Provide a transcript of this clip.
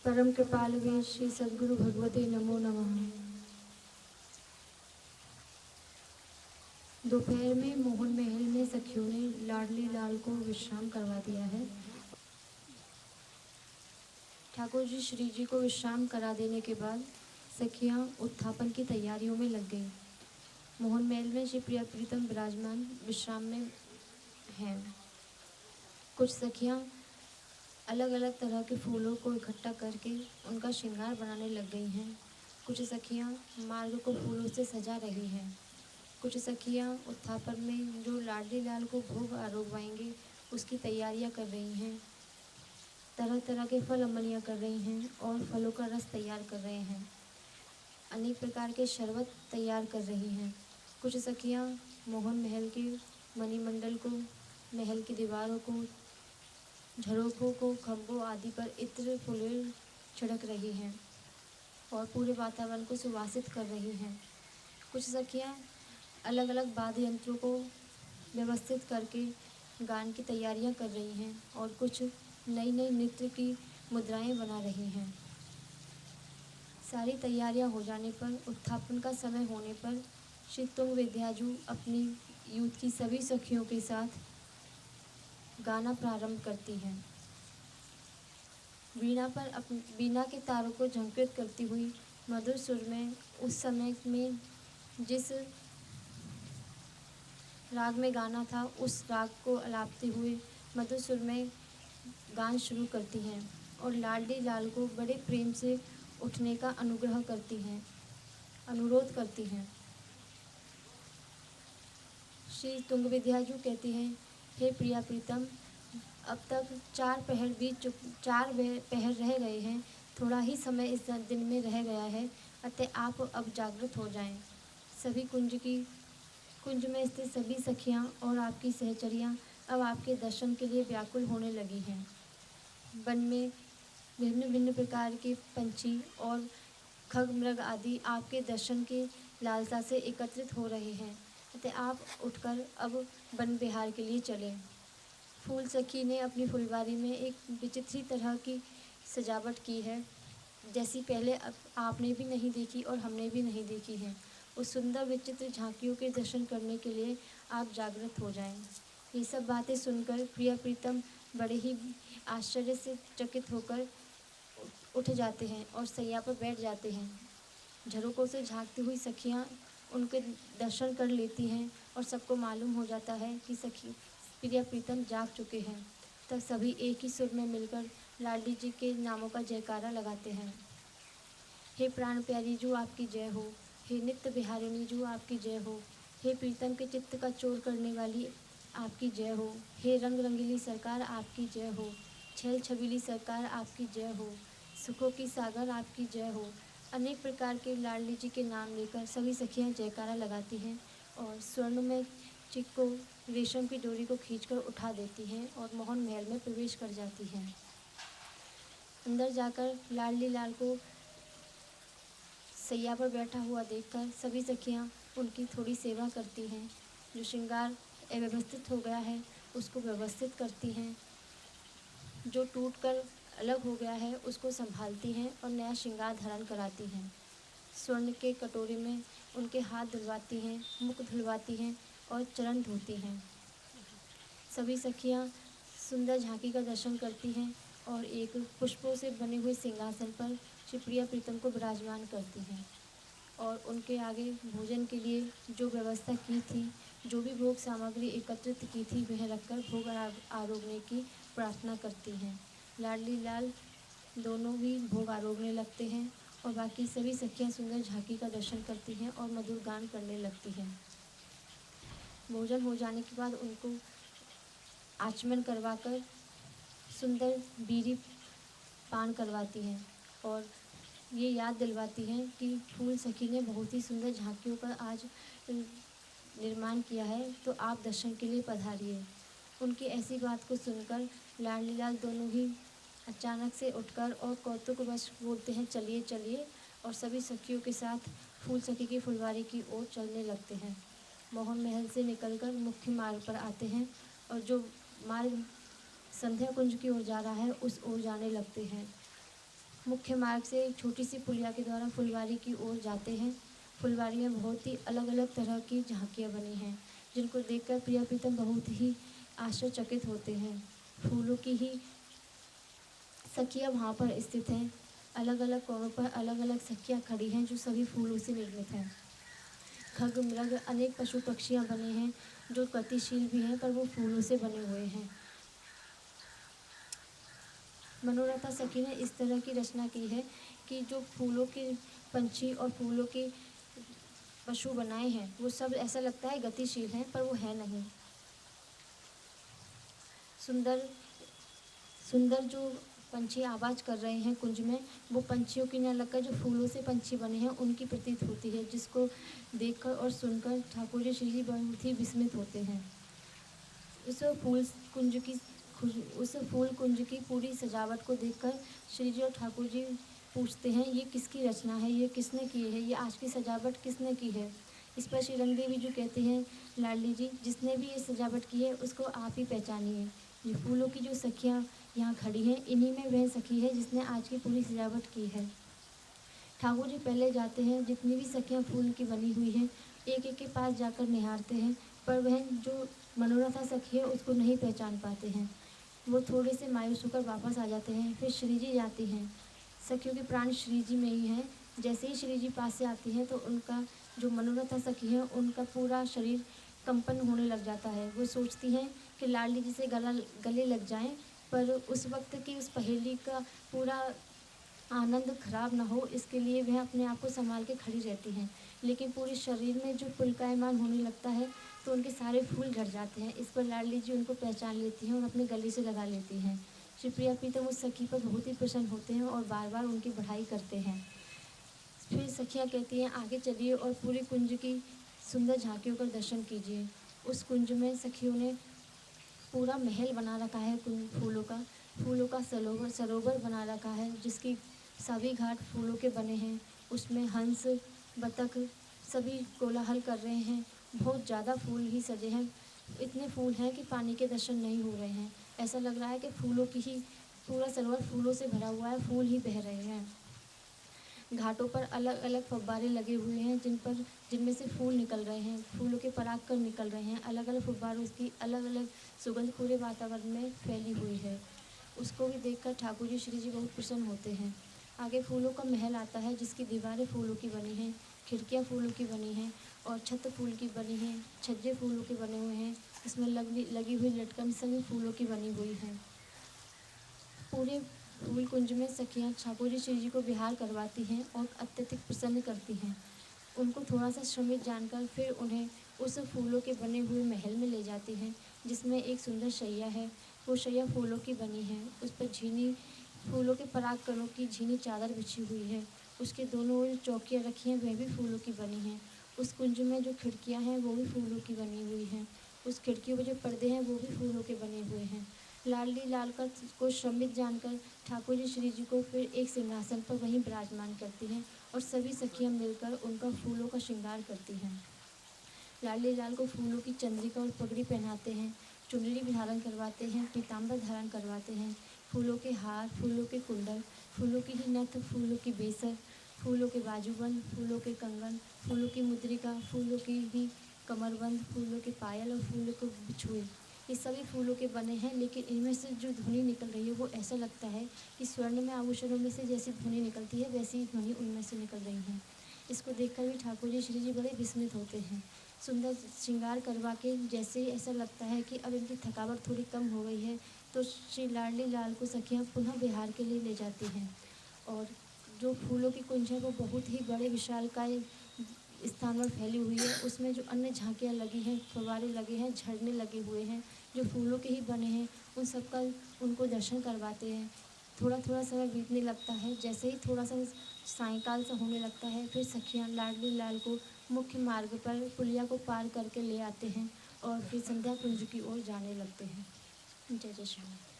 परम कृपालवे श्री सद्गुरु भगवते नमो नमः। दोपहर में मोहन महल में सखियों ने लाडली लाल को विश्राम करवा दिया है। ठाकुर जी श्री जी को विश्राम करा देने के बाद सखियां उत्थापन की तैयारियों में लग गई। मोहन महल में श्री प्रिया प्रीतम विराजमान विश्राम में हैं। कुछ सखियां अलग अलग तरह के फूलों को इकट्ठा करके उनका श्रृंगार बनाने लग गई हैं। कुछ सखियां मार्ग को फूलों से सजा रही हैं। कुछ सखियां उत्थापन में जो लाडली लाल को भोग आरोगवाएंगे उसकी तैयारियां कर रही हैं। तरह तरह के फल अमलियां कर रही हैं और फलों का रस तैयार कर रहे हैं। अनेक प्रकार के शरबत तैयार कर रही हैं। कुछ सखियां मोहन महल के मणिमंडल को, महल की दीवारों को, झरोखों को, खंभों आदि पर इत्र फुलेल छिड़क रही हैं और पूरे वातावरण को सुवासित कर रही हैं। कुछ सखियां अलग अलग वाद्य यंत्रों को व्यवस्थित करके गान की तैयारियां कर रही हैं और कुछ नई नई नृत्य की मुद्राएं बना रही हैं। सारी तैयारियां हो जाने पर, उत्थापन का समय होने पर श्री तुंग विद्याजू अपनी यूथ की सभी सखियों के साथ गाना प्रारंभ करती हैं। वीणा के तारों को झंकृत करती हुई मधुर सुर में उस समय में जिस राग में गाना था उस राग को अलापते हुए मधुर सुर में गान शुरू करती हैं और लाडली लाल को बड़े प्रेम से उठने का अनुरोध करती हैं। श्री तुंग विद्याजू कहती हैं, हे प्रिया प्रीतम, अब तक 4 पहर रह गए हैं। थोड़ा ही समय इस दिन में रह गया है, अतः आप अब जागृत हो जाएं। सभी कुंज में स्थित सभी सखियां और आपकी सहचरियां अब आपके दर्शन के लिए व्याकुल होने लगी हैं। वन में भिन्न भिन्न प्रकार के पंछी और खग मृग आदि आपके दर्शन के लालसा से एकत्रित हो रहे हैं, अतः आप उठकर अब वन विहार के लिए चलें। फूल सखी ने अपनी फुलवारी में एक विचित्र तरह की सजावट की है, जैसी पहले आपने भी नहीं देखी और हमने भी नहीं देखी है। उस सुंदर विचित्र झांकियों के दर्शन करने के लिए आप जागृत हो जाएं। ये सब बातें सुनकर प्रिया प्रीतम बड़े ही आश्चर्य से चकित होकर उठ जाते हैं और सैया पर बैठ जाते हैं। झरोकों से झांकती हुई सखियां उनके दर्शन कर लेती हैं और सबको मालूम हो जाता है कि प्रिया प्रीतम जाग चुके हैं। तब सभी एक ही सुर में मिलकर लाडली जी के नामों का जयकारा लगाते हैं। हे प्राण प्यारी जू आपकी जय हो, हे नित्य बिहारिणी जू आपकी जय हो, हे प्रीतम के चित्त का चोर करने वाली आपकी जय हो, हे रंग रंगीली सरकार आपकी जय हो, छेल छबीली सरकार आपकी जय हो, सुखों की सागर आपकी जय हो। अनेक प्रकार के लाडली जी के नाम लेकर सभी सखियां जयकारा लगाती हैं और स्वर्ण में चिक को, रेशम की डोरी को खींचकर उठा देती हैं और मोहन महल में प्रवेश कर जाती हैं। अंदर जाकर लाडली लाल को सैया पर बैठा हुआ देखकर सभी सखियां उनकी थोड़ी सेवा करती हैं। जो श्रृंगार अव्यवस्थित हो गया है उसको व्यवस्थित करती हैं, जो टूटकर अलग हो गया है उसको संभालती हैं और नया श्रृंगार धारण कराती हैं। स्वर्ण के कटोरे में उनके हाथ धुलवाती हैं, मुख धुलवाती हैं और चरण धोती हैं। सभी सखियां सुंदर झांकी का दर्शन करती हैं और एक पुष्पों से बने हुए सिंहासन पर श्री प्रिया प्रीतम को विराजमान करती हैं और उनके आगे भोजन के लिए जो व्यवस्था की थी, जो भी भोग सामग्री एकत्रित की थी, वह रखकर भोग आरोगने की प्रार्थना करती हैं। लाडली लाल दोनों भी भोग आरोगने लगते हैं और बाकी सभी सखियां सुंदर झांकी का दर्शन करती हैं और मधुर गान करने लगती हैं। भोजन हो जाने के बाद उनको आचमन करवाकर सुंदर बीड़ी पान करवाती हैं और ये याद दिलवाती हैं कि फूल सखी ने बहुत ही सुंदर झांकियों का आज निर्माण किया है, तो आप दर्शन के लिए पधारिए। उनकी ऐसी बात को सुनकर लाडली लाल दोनों ही अचानक से उठकर और कौतुकवश बोलते हैं, चलिए चलिए, और सभी सखियों के साथ फूल सखी की फुलवारी की ओर चलने लगते हैं। मोहन महल से निकलकर मुख्य मार्ग पर आते हैं और जो मार्ग संध्या कुंज की ओर जा रहा है उस ओर जाने लगते हैं। मुख्य मार्ग से एक छोटी सी पुलिया के द्वारा फुलवारी की ओर जाते हैं। फुलवारी में बहुत ही अलग अलग तरह की झांकियाँ बनी हैं, जिनको देखकर प्रिया प्रीतम बहुत ही आश्चर्यचकित होते हैं। फूलों की ही सखियाँ वहाँ पर स्थित हैं। अलग अलग कोनों पर अलग अलग सखियाँ खड़ी हैं, जो सभी फूलों से निर्मित हैं। खग मृग अनेक पशु पक्षियाँ बने हैं, जो गतिशील भी हैं, पर वो फूलों से बने हुए हैं। मनोरथा सखी ने इस तरह की रचना की है कि जो फूलों के पंछी और फूलों के पशु बनाए हैं, वो सब ऐसा लगता है गतिशील हैं, पर वो है नहीं। सुंदर सुंदर जो पंछी आवाज़ कर रहे हैं कुंज में, वो पंछियों की न लगकर जो फूलों से पंछी बने हैं उनकी प्रतीत होती है, जिसको देखकर और सुनकर ठाकुर जी श्री जी बहुत ही विस्मित होते हैं। उस फूल कुंज की पूरी सजावट को देखकर श्री जी और ठाकुर जी पूछते हैं, ये किसकी रचना है, ये किसने की है, ये आज की सजावट किसने की है। इस पर श्री रंग देवी जो कहते हैं, लाडली जी, जिसने भी ये सजावट की है उसको आप ही पहचानिए। ये फूलों की जो सखियाँ यहाँ खड़ी हैं, इन्हीं में वह सखी है जिसने आज की पूरी सजावट की है। ठाकुर जी पहले जाते हैं, जितनी भी सखियाँ फूल की बनी हुई हैं एक एक के पास जाकर निहारते हैं, पर वह जो मनोरथा सखी है उसको नहीं पहचान पाते हैं। वो थोड़े से मायूस होकर वापस आ जाते हैं। फिर श्री जी जाती हैं। सखियों के प्राण श्री जी में ही हैं। जैसे ही श्री जी पास से आती हैं तो उनका जो मनोरथा सखी है उनका पूरा शरीर कंपन होने लग जाता है। वो सोचती हैं कि लाडली जी से गले लग जाएं, पर उस वक्त की उस पहेली का पूरा आनंद खराब ना हो, इसके लिए वह अपने आप को संभाल के खड़ी रहती हैं। लेकिन पूरे शरीर में जो पुलकायमान होने लगता है तो उनके सारे फूल झड़ जाते हैं। इस पर लाडली जी उनको पहचान लेती हैं और अपने गले से लगा लेती हैं। श्री प्रिया प्रीतम उस सखी पर बहुत ही प्रसन्न होते हैं और बार बार उनकी बढ़ाई करते हैं। फिर सखियाँ कहती हैं, आगे चलिए और पूरे कुंज की सुंदर झांकियों का दर्शन कीजिए। उस कुंज में सखियों ने पूरा महल बना रखा है फूलों का सरोवर बना रखा है, जिसकी सभी घाट फूलों के बने हैं। उसमें हंस बतख सभी कोलाहल कर रहे हैं। बहुत ज़्यादा फूल ही सजे हैं। इतने फूल हैं कि पानी के दर्शन नहीं हो रहे हैं। ऐसा लग रहा है कि फूलों की ही पूरा सरोवर फूलों से भरा हुआ है, फूल ही बह रहे हैं। घाटों पर अलग अलग फव्वारे लगे हुए हैं, जिनमें से फूल निकल रहे हैं, फूलों के परागकण निकल रहे हैं। अलग अलग फव्वारों की अलग अलग सुगंध पूरे वातावरण में फैली हुई है। उसको भी देखकर ठाकुर जी श्री जी बहुत प्रसन्न होते हैं। आगे फूलों का महल आता है, जिसकी दीवारें फूलों की बनी हैं, खिड़कियाँ फूलों की बनी हैं और छत फूल की बनी हैं, छज्जे फूलों के बने हुए हैं। इसमें लगी हुई लटकन सभी फूलों की बनी हुई हैं। पूरे फूल कुंज में सखियाँ ठाकुर जी श्री जी को विहार करवाती हैं और अत्यधिक प्रसन्न करती हैं। उनको थोड़ा सा श्रमित जानकर फिर उन्हें उस फूलों के बने हुए महल में ले जाती हैं, जिसमें एक सुंदर शैया है। वो शैया फूलों की बनी है। उस पर झीनी फूलों के पराग कणों की झीनी चादर बिछी हुई है। उसके दोनों ओर चौकियाँ रखी हैं, वह भी फूलों की बनी हैं। उस कुंज में जो खिड़कियाँ हैं वो भी फूलों की बनी हुई हैं। उस खिड़कियों पर जो पर्दे हैं वो भी फूलों के बने हुए हैं। लाडली लालकर को श्रमित जानकर ठाकुर जी श्री जी को फिर एक सिंहासन पर वहीं विराजमान करती हैं और सभी सखियां मिलकर उनका फूलों का श्रृंगार करती हैं। लाडली लाल को फूलों की चंद्रिका और पगड़ी पहनाते हैं, चुनरी भी धारण करवाते हैं, पीताम्बर धारण करवाते हैं। फूलों के हार, फूलों के कुंडल, फूलों की ही नथ, फूलों की बेसर, फूलों के बाजूबंद, फूलों के कंगन, फूलों की मुद्रिका, फूलों की ही कमरबंद, फूलों के पायल और फूलों के बिछुए, ये सभी फूलों के बने हैं। लेकिन इनमें से जो ध्वनि निकल रही है वो ऐसा लगता है कि स्वर्ण में आभूषणों में से जैसी ध्वनि निकलती है वैसी ही ध्वनि उनमें से निकल रही है। इसको देखकर भी ठाकुर जी श्री जी बड़े विस्मित होते हैं। सुंदर श्रृंगार करवा के जैसे ही ऐसा लगता है कि अब इनकी थकावट थोड़ी कम हो गई है, तो श्री लाडली लाल को सखियाँ पुनः विहार के लिए ले जाती हैं। और जो फूलों की कुंज है वो बहुत ही बड़े विशालकाय स्थान पर फैली हुई है। उसमें जो अन्य झांकियाँ लगी हैं, फव्वारे लगे हैं, झरने लगे हुए हैं, जो फूलों के ही बने हैं, उन सब का उनको दर्शन करवाते हैं। थोड़ा थोड़ा समय बीतने लगता है। जैसे ही थोड़ा सा सायंकाल सा होने लगता है, फिर सखियाँ लाडली लाल को मुख्य मार्ग पर पुलिया को पार करके ले आते हैं और फिर संध्या कुंज की ओर जाने लगते हैं। जय जय श्री राम।